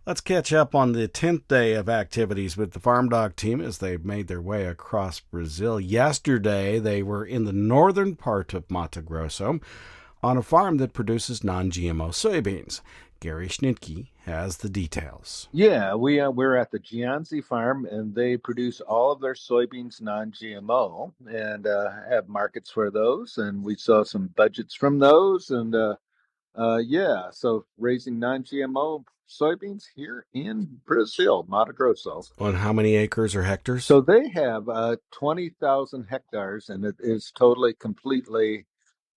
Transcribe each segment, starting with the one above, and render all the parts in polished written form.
Let's catch up on the 10th day of activities with the farmdoc team as they made their way across Brazil. Yesterday, they were in the northern part of Mato Grosso on a farm that produces non GMO soybeans. Gary Schnitke has the details. Yeah, we're at the Gianzi farm, and they produce all of their soybeans non-GMO, and have markets for those. And we saw some budgets from those, and yeah, so raising non-GMO soybeans here in Brazil, Mato Grosso. On how many acres or hectares? So they have 20,000 hectares, and it is totally, completely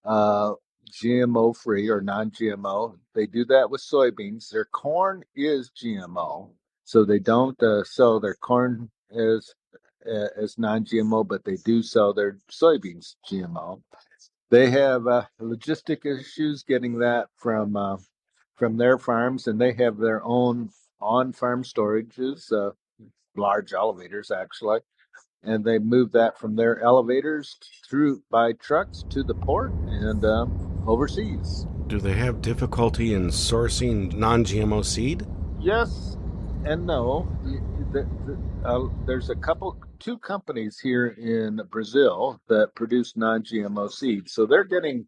uh, GMO free or non-GMO. They do that with soybeans. Their corn is GMO, so they don't sell their corn as non-GMO, but they do sell their soybeans GMO. They have logistic issues getting that from their farms, and they have their own on-farm storages, large elevators actually, and they move that from their elevators through by trucks to the port and overseas. Do they have difficulty in sourcing non GMO seed? Yes and no. There's two companies here in Brazil that produce non-GMO seeds, so they're getting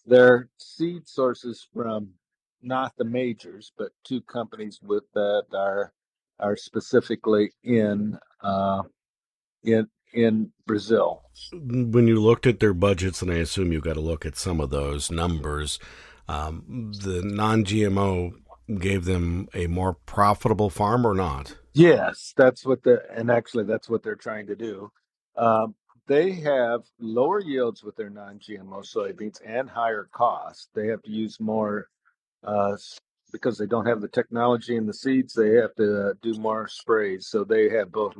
their seed sources from not the majors, but two companies with that are specifically in Brazil. When you looked at their budgets, and I assume you got to look at some of those numbers, the non GMO gave them a more profitable farm or not? Yes, and actually that's what they're trying to do. Um, they have lower yields with their non-GMO soybeans and higher costs. They have to use more uh, because they don't have the technology in the seeds. They have to do more sprays, so they have both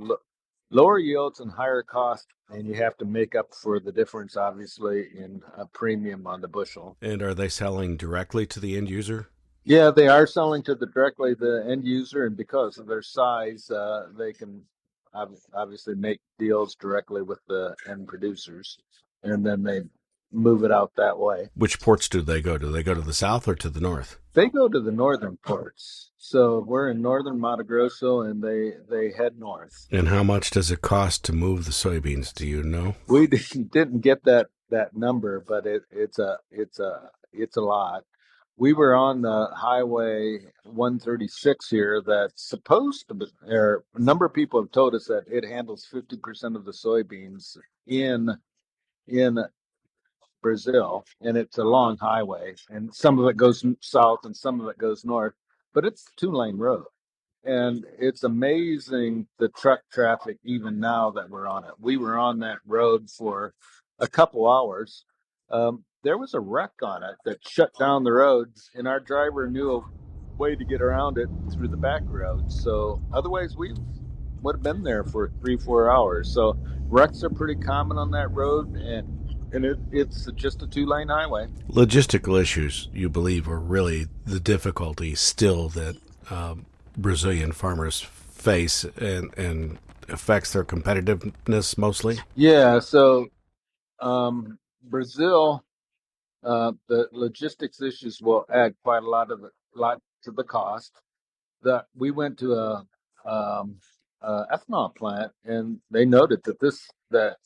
lower yields and higher cost, and you have to make up for the difference, obviously, in a premium on the bushel. And are they selling directly to the end user? Yeah, they are selling to directly the end user, and because of their size, they can obviously make deals directly with the end producers, and then they move it out that way. Which ports do they go to? Do they go to the south or to the north? They go to the northern ports. So we're in northern Mato Grosso, and they head north. And how much does it cost to move the soybeans? Do you know? We didn't get that number, but it's a lot. We were on the highway 136 here that's supposed to be, or a number of people have told us that it handles 50% of the soybeans in Brazil, and it's a long highway, and some of it goes south and some of it goes north, but it's a two-lane road. And it's amazing the truck traffic even now that we're on it. We were on that road for a couple hours. There was a wreck on it that shut down the road, and our driver knew a way to get around it through the back road. So otherwise, we would have been there for 3, 4 hours. So wrecks are pretty common on that road, and it's just a two-lane highway. Logistical issues, you believe, are really the difficulty still that Brazilian farmers face and affects their competitiveness mostly? Yeah. So Brazil, the logistics issues will add quite a lot to the cost. That we went to a ethanol plant, and they noted that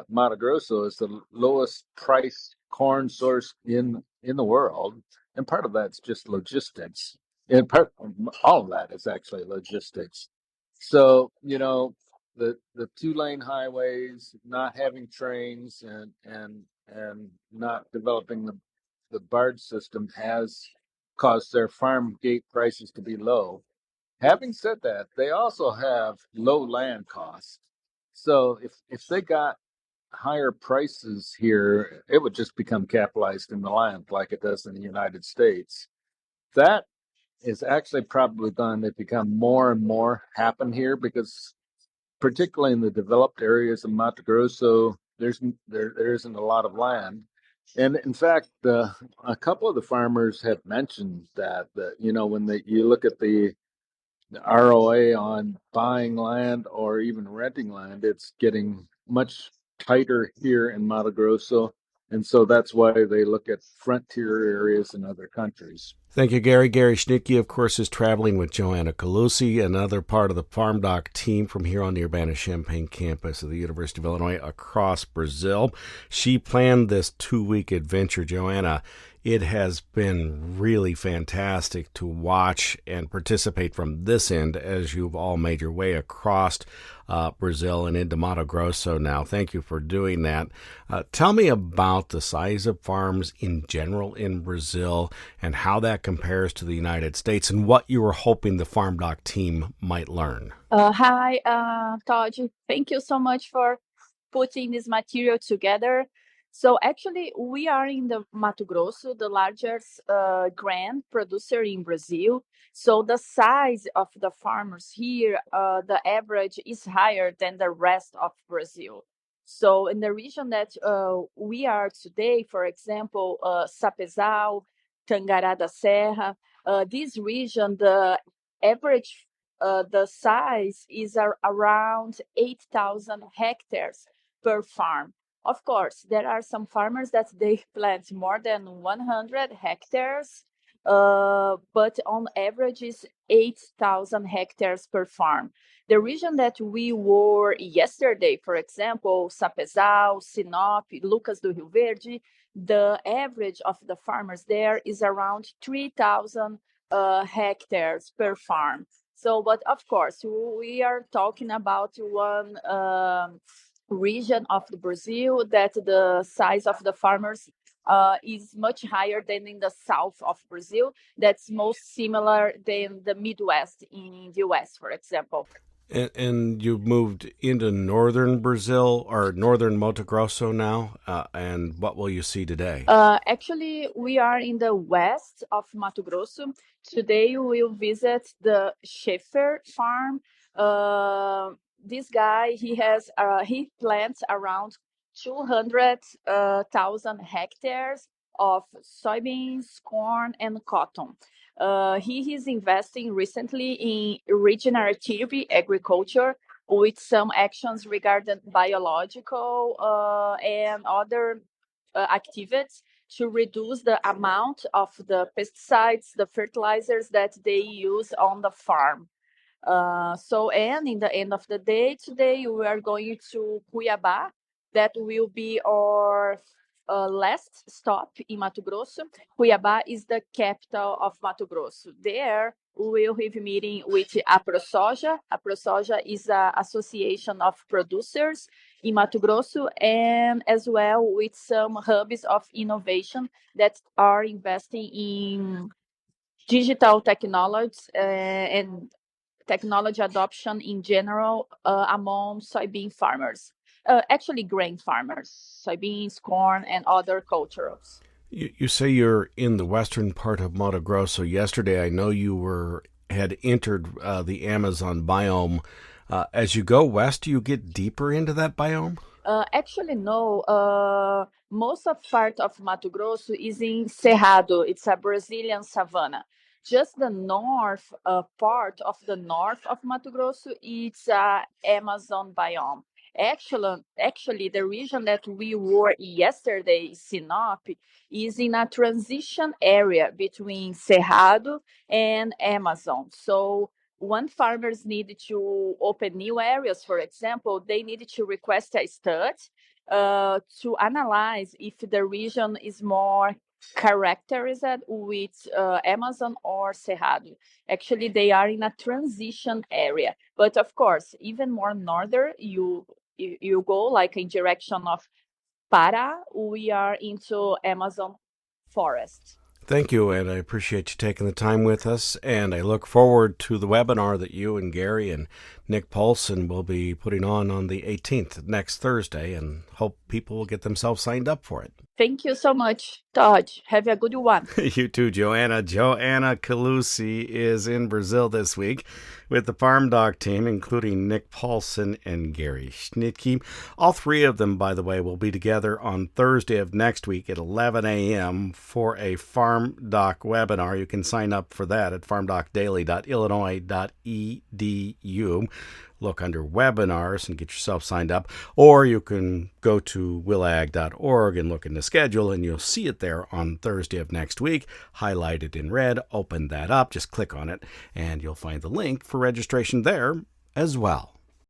Mato Grosso is the lowest price corn source in the world, and part of that's just logistics. And all of that is actually logistics. So the two-lane highways, not having trains, and not developing the barge system has caused their farm gate prices to be low. Having said that, they also have low land costs. So if they got higher prices here, it would just become capitalized in the land like it does in the United States. That is actually probably going to become more and more happen here because particularly in the developed areas of Mato Grosso, there isn't a lot of land. And in fact, a couple of the farmers have mentioned that when you look at the ROA on buying land or even renting land, it's getting much tighter here in Mato Grosso. And so that's why they look at frontier areas in other countries. Thank you, Gary. Gary Schnitke, of course, is traveling with Joanna Calusi, another part of the FarmDoc team from here on the Urbana-Champaign campus of the University of Illinois across Brazil. She planned this 2-week adventure, Joanna. It has been really fantastic to watch and participate from this end as you've all made your way across Brazil and into Mato Grosso now. Thank you for doing that. Tell me about the size of farms in general in Brazil and how that compares to the United States and what you were hoping the FarmDoc team might learn. Hi, Todd. Thank you so much for putting this material together. So actually, we are in the Mato Grosso, the largest grain producer in Brazil. So the size of the farmers here, the average is higher than the rest of Brazil. So in the region that we are today, for example, Sapezal, Tangará da Serra, this region, the size is around 8,000 hectares per farm. Of course, there are some farmers that they plant more than 100 hectares, but on average is 8,000 hectares per farm. The region that we were yesterday, for example, Sapezal, Sinop, Lucas do Rio Verde, the average of the farmers there is around 3,000 hectares per farm. So, but of course, we are talking about one region of the Brazil that the size of the farmers is much higher than in the south of Brazil. That's most similar than the Midwest in the US, for example. And you've moved into northern Brazil or northern Mato Grosso now. And what will you see today? Actually, we are in the west of Mato Grosso. Today, we'll visit the Schaefer farm. This guy, he plants around 200,000 hectares of soybeans, corn, and cotton. He is investing recently in regenerative agriculture with some actions regarding biological and other activities to reduce the amount of the pesticides, the fertilizers that they use on the farm. And in the end of the day, today we are going to Cuiabá. That will be our last stop in Mato Grosso. Cuiabá is the capital of Mato Grosso. There, we will have a meeting with AproSoja. AproSoja is an association of producers in Mato Grosso, and as well with some hubs of innovation that are investing in digital technologies and technology adoption in general among soybean farmers, actually grain farmers, soybeans, corn, and other cultures. You say you're in the western part of Mato Grosso. Yesterday, I know you had entered the Amazon biome. As you go west, do you get deeper into that biome? Actually, no. Most of part of Mato Grosso is in Cerrado. It's a Brazilian savanna. Just the north part of the north of Mato Grosso, it's Amazon biome. Actually, the region that we were yesterday, Sinop, is in a transition area between Cerrado and Amazon. So when farmers need to open new areas, for example, they need to request a study to analyze if the region is more characterized with Amazon or Cerrado. Actually, they are in a transition area. But of course, even more northern, you go like in direction of Para, we are into Amazon forest. Thank you, and I appreciate you taking the time with us. And I look forward to the webinar that you and Gary and Nick Paulson will be putting on the 18th, next Thursday, and hope people will get themselves signed up for it. Thank you so much, Todd. Have a good one. You too, Joanna. Joanna Calusi is in Brazil this week with the FarmDoc team, including Nick Paulson and Gary Schnitke. All three of them, by the way, will be together on Thursday of next week at 11 a.m. for a FarmDoc webinar. You can sign up for that at farmdocdaily.illinois.edu. look under webinars and get yourself signed up, or you can go to willag.org and look in the schedule, and you'll see it there on Thursday of next week, highlighted in red. Open that up, just click on it, and you'll find the link for registration there as well.